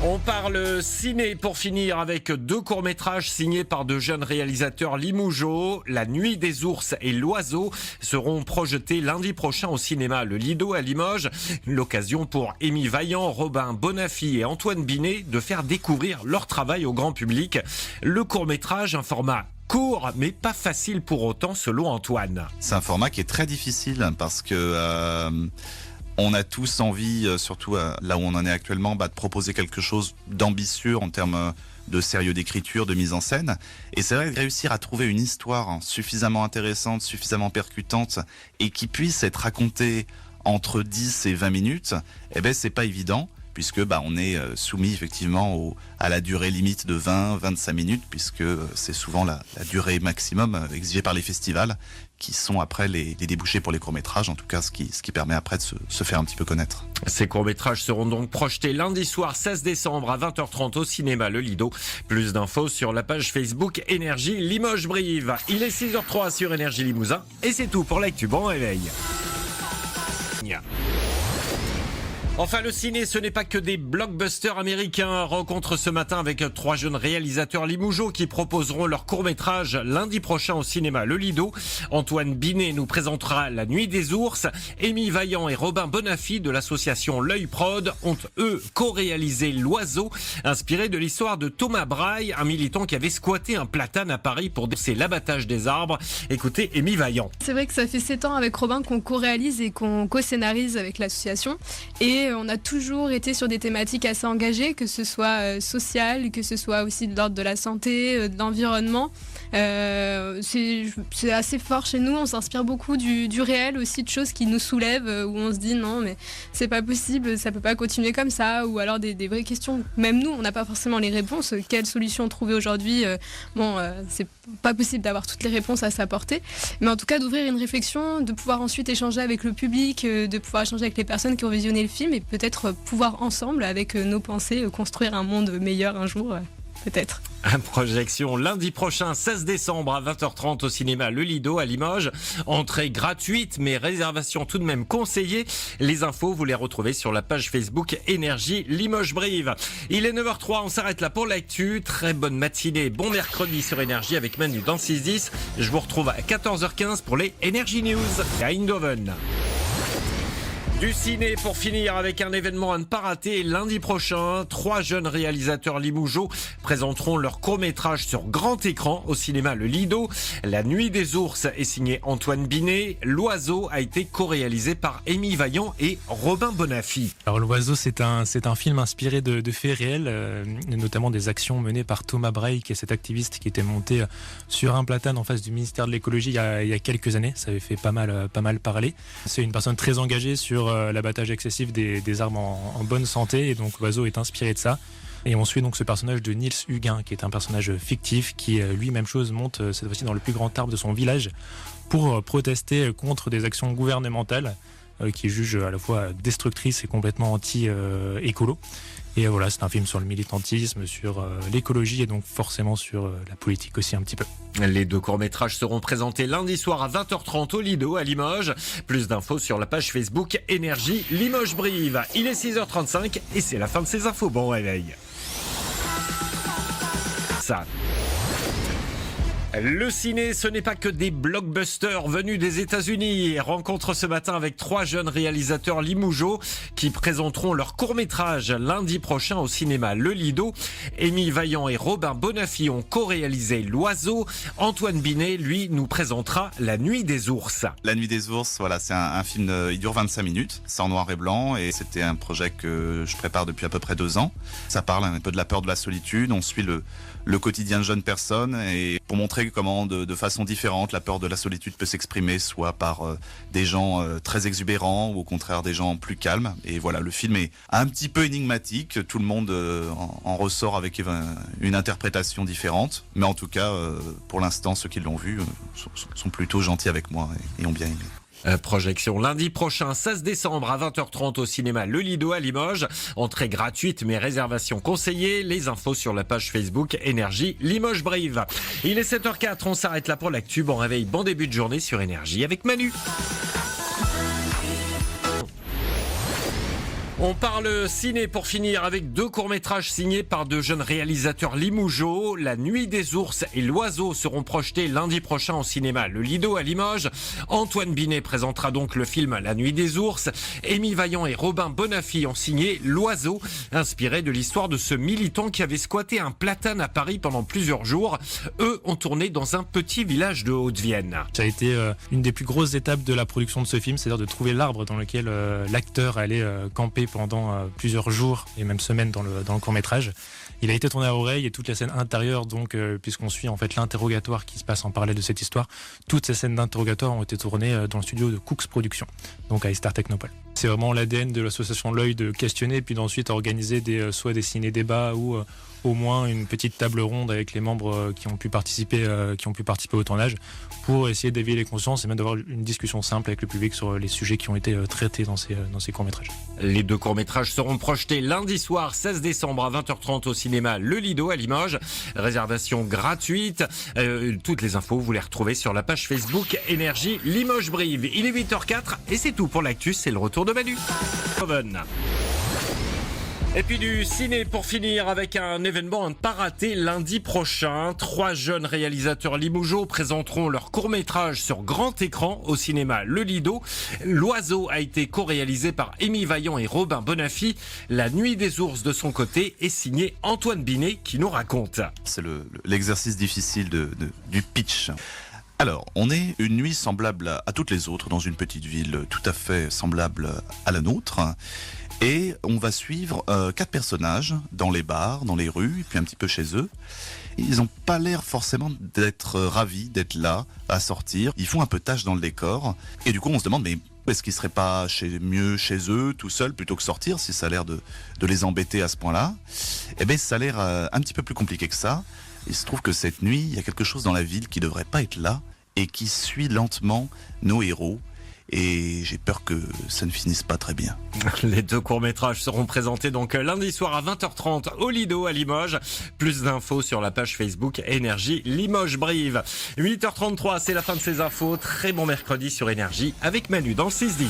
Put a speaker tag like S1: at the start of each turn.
S1: On parle ciné pour finir avec 2 courts-métrages signés par de jeunes réalisateurs limougeaux. La Nuit des ours et L'Oiseau seront projetés lundi prochain au cinéma Le Lido à Limoges. L'occasion pour Émy Vaillant, Robin Bonafy et Antoine Binet de faire découvrir leur travail au grand public. Le court-métrage, un format court, mais pas facile pour autant, selon Antoine.
S2: C'est un format qui est très difficile parce que on a tous envie, surtout là où on en est actuellement, de proposer quelque chose d'ambitieux en termes de sérieux d'écriture, de mise en scène. Et c'est vrai que réussir à trouver une histoire suffisamment intéressante, suffisamment percutante et qui puisse être racontée entre 10 et 20 minutes, c'est pas évident. Puisque on est soumis effectivement à la durée limite de 20-25 minutes, puisque c'est souvent la durée maximum exigée par les festivals, qui sont après les débouchés pour les courts-métrages, en tout cas ce qui permet après de se faire un petit peu connaître.
S1: Ces courts-métrages seront donc projetés lundi soir 16 décembre à 20h30 au cinéma Le Lido. Plus d'infos sur la page Facebook Énergie Limoges-Brive. Il est 6h03 sur Énergie Limousin et c'est tout pour l'actu. Bon réveil. Enfin, le ciné, ce n'est pas que des blockbusters américains. Rencontre ce matin avec 3 jeunes réalisateurs limougeaux qui proposeront leur court-métrage lundi prochain au cinéma Le Lido. Antoine Binet nous présentera La Nuit des ours. Émy Vaillant et Robin Bonafy de l'association L'Œil Prod ont, eux, co-réalisé L'Oiseau, inspiré de l'histoire de Thomas Braille, un militant qui avait squatté un platane à Paris pour dénoncer l'abattage des arbres. Écoutez Émy Vaillant.
S3: C'est vrai que ça fait 7 ans avec Robin qu'on co-réalise et qu'on co-scénarise avec l'association. Et on a toujours été sur des thématiques assez engagées, que ce soit sociales, que ce soit aussi de l'ordre de la santé, de l'environnement. C'est assez fort chez nous, on s'inspire beaucoup du réel aussi, de choses qui nous soulèvent, où on se dit non mais c'est pas possible, ça peut pas continuer comme ça, ou alors des vraies questions. Même nous, on n'a pas forcément les réponses. Quelle solution trouver aujourd'hui? C'est pas possible d'avoir toutes les réponses à sa portée, mais en tout cas d'ouvrir une réflexion, de pouvoir ensuite échanger avec le public, de pouvoir échanger avec les personnes qui ont visionné le film et peut-être pouvoir ensemble, avec nos pensées, construire un monde meilleur un jour, peut-être.
S1: Projection lundi prochain, 16 décembre à 20h30 au cinéma Le Lido à Limoges. Entrée gratuite, mais réservation tout de même conseillée. Les infos, vous les retrouvez sur la page Facebook Énergie Limoges-Brive. Il est 9h03, on s'arrête là pour l'actu. Très bonne matinée, bon mercredi sur Énergie avec Manu dans 6-10. Je vous retrouve à 14h15 pour les Énergie News à Eindhoven. Du ciné pour finir avec un événement à ne pas rater. Lundi prochain, 3 jeunes réalisateurs limougeaux présenteront leur court-métrage sur grand écran au cinéma Le Lido. La Nuit des ours est signé Antoine Binet. L'Oiseau a été co-réalisé par Émy Vaillant et Robin Bonafy.
S4: Alors L'Oiseau, c'est un film inspiré de faits réels, notamment des actions menées par Thomas Braille, qui est cet activiste qui était monté sur un platane en face du ministère de l'écologie il y a quelques années. Ça avait fait pas mal parler. C'est une personne très engagée sur l'abattage excessif des arbres en bonne santé, et donc L'Oiseau est inspiré de ça. Et on suit donc ce personnage de Niels Huguin, qui est un personnage fictif, qui lui, même chose, monte cette fois-ci dans le plus grand arbre de son village pour protester contre des actions gouvernementales qui jugent à la fois destructrices et complètement anti-écolo. Et voilà, c'est un film sur le militantisme, sur l'écologie et donc forcément sur la politique aussi un petit peu.
S1: Les 2 courts-métrages seront présentés lundi soir à 20h30 au Lido à Limoges. Plus d'infos sur la page Facebook Énergie Limoges-Brive. Il est 6h35 et c'est la fin de ces infos. Bon réveil. Ça. Le ciné, ce n'est pas que des blockbusters venus des États-Unis. Rencontre ce matin avec 3 jeunes réalisateurs limougeaux qui présenteront leur court-métrage lundi prochain au cinéma Le Lido. Émy Vaillant et Robin Bonafy ont co-réalisé L'Oiseau. Antoine Binet, lui, nous présentera La Nuit des ours.
S2: La Nuit des ours, voilà, c'est un film, il dure 25 minutes, c'est en noir et blanc, et c'était un projet que je prépare depuis à peu près 2 ans. Ça parle un peu de la peur de la solitude, on suit le quotidien de jeunes personnes, et pour montrer comment de façon différente la peur de la solitude peut s'exprimer, soit par des gens très exubérants ou au contraire des gens plus calmes. Et voilà, le film est un petit peu énigmatique, tout le monde en ressort avec une interprétation différente, mais en tout cas pour l'instant ceux qui l'ont vu sont plutôt gentils avec moi et ont bien aimé.
S1: Projection lundi prochain, 16 décembre à 20h30 au cinéma Le Lido à Limoges. Entrée gratuite mais réservation conseillée. Les infos sur la page Facebook Énergie Limoges-Brive. Il est 7h04, on s'arrête là pour l'actu. Bon réveil, bon début de journée sur Énergie avec Manu. On parle ciné pour finir avec 2 courts-métrages signés par de jeunes réalisateurs limougeaux. La Nuit des ours et L'Oiseau seront projetés lundi prochain au cinéma Le Lido à Limoges. Antoine Binet présentera donc le film La Nuit des ours. Émile Vaillant et Robin Bonaffi ont signé L'Oiseau, inspiré de l'histoire de ce militant qui avait squatté un platane à Paris pendant plusieurs jours. Eux ont tourné dans un petit village de Haute-Vienne.
S4: Ça a été une des plus grosses étapes de la production de ce film, c'est-à-dire de trouver l'arbre dans lequel l'acteur allait camper pendant plusieurs jours et même semaines dans le court-métrage. Il a été tourné à Oreille et toute la scène intérieure, donc puisqu'on suit en fait l'interrogatoire qui se passe en parallèle de cette histoire, toutes ces scènes d'interrogatoire ont été tournées dans le studio de Cooks Productions, donc à Star Technopole. C'est vraiment l'ADN de l'association L'Œil de questionner puis d'ensuite organiser soit des ciné-débats ou au moins une petite table ronde avec les membres qui ont pu participer au tournage pour essayer d'éveiller les consciences et même d'avoir une discussion simple avec le public sur les sujets qui ont été traités dans ces courts-métrages.
S1: Les 2 courts-métrages seront projetés lundi soir 16 décembre à 20h30 au cinéma Le Lido à Limoges. Réservation gratuite. Toutes les infos, vous les retrouvez sur la page Facebook Énergie Limoges Brive. Il est 8h04 et c'est tout pour l'actu, c'est le retour de Manu. Et puis du ciné pour finir avec un événement à ne pas rater lundi prochain. 3 jeunes réalisateurs limougeaux présenteront leur court-métrage sur grand écran au cinéma Le Lido. L'Oiseau a été co-réalisé par Émile Vaillant et Robin Bonaffi. La Nuit des ours de son côté est signé Antoine Binet qui nous raconte.
S2: C'est l'exercice difficile du pitch. Alors, on est une nuit semblable à toutes les autres dans une petite ville tout à fait semblable à la nôtre. Et on va suivre 4 personnages dans les bars, dans les rues, et puis un petit peu chez eux. Ils n'ont pas l'air forcément d'être ravis d'être là, à sortir. Ils font un peu tâche dans le décor. Et du coup, on se demande, mais est-ce qu'ils ne seraient pas mieux chez eux, tout seuls, plutôt que sortir, si ça a l'air de les embêter à ce point-là? Eh bien, ça a l'air un petit peu plus compliqué que ça. Il se trouve que cette nuit, il y a quelque chose dans la ville qui ne devrait pas être là et qui suit lentement nos héros. Et j'ai peur que ça ne finisse pas très bien.
S1: Les 2 courts-métrages seront présentés donc lundi soir à 20h30 au Lido à Limoges. Plus d'infos sur la page Facebook Énergie Limoges Brive. 8h33, c'est la fin de ces infos. Très bon mercredi sur Énergie avec Manu dans le 6-10.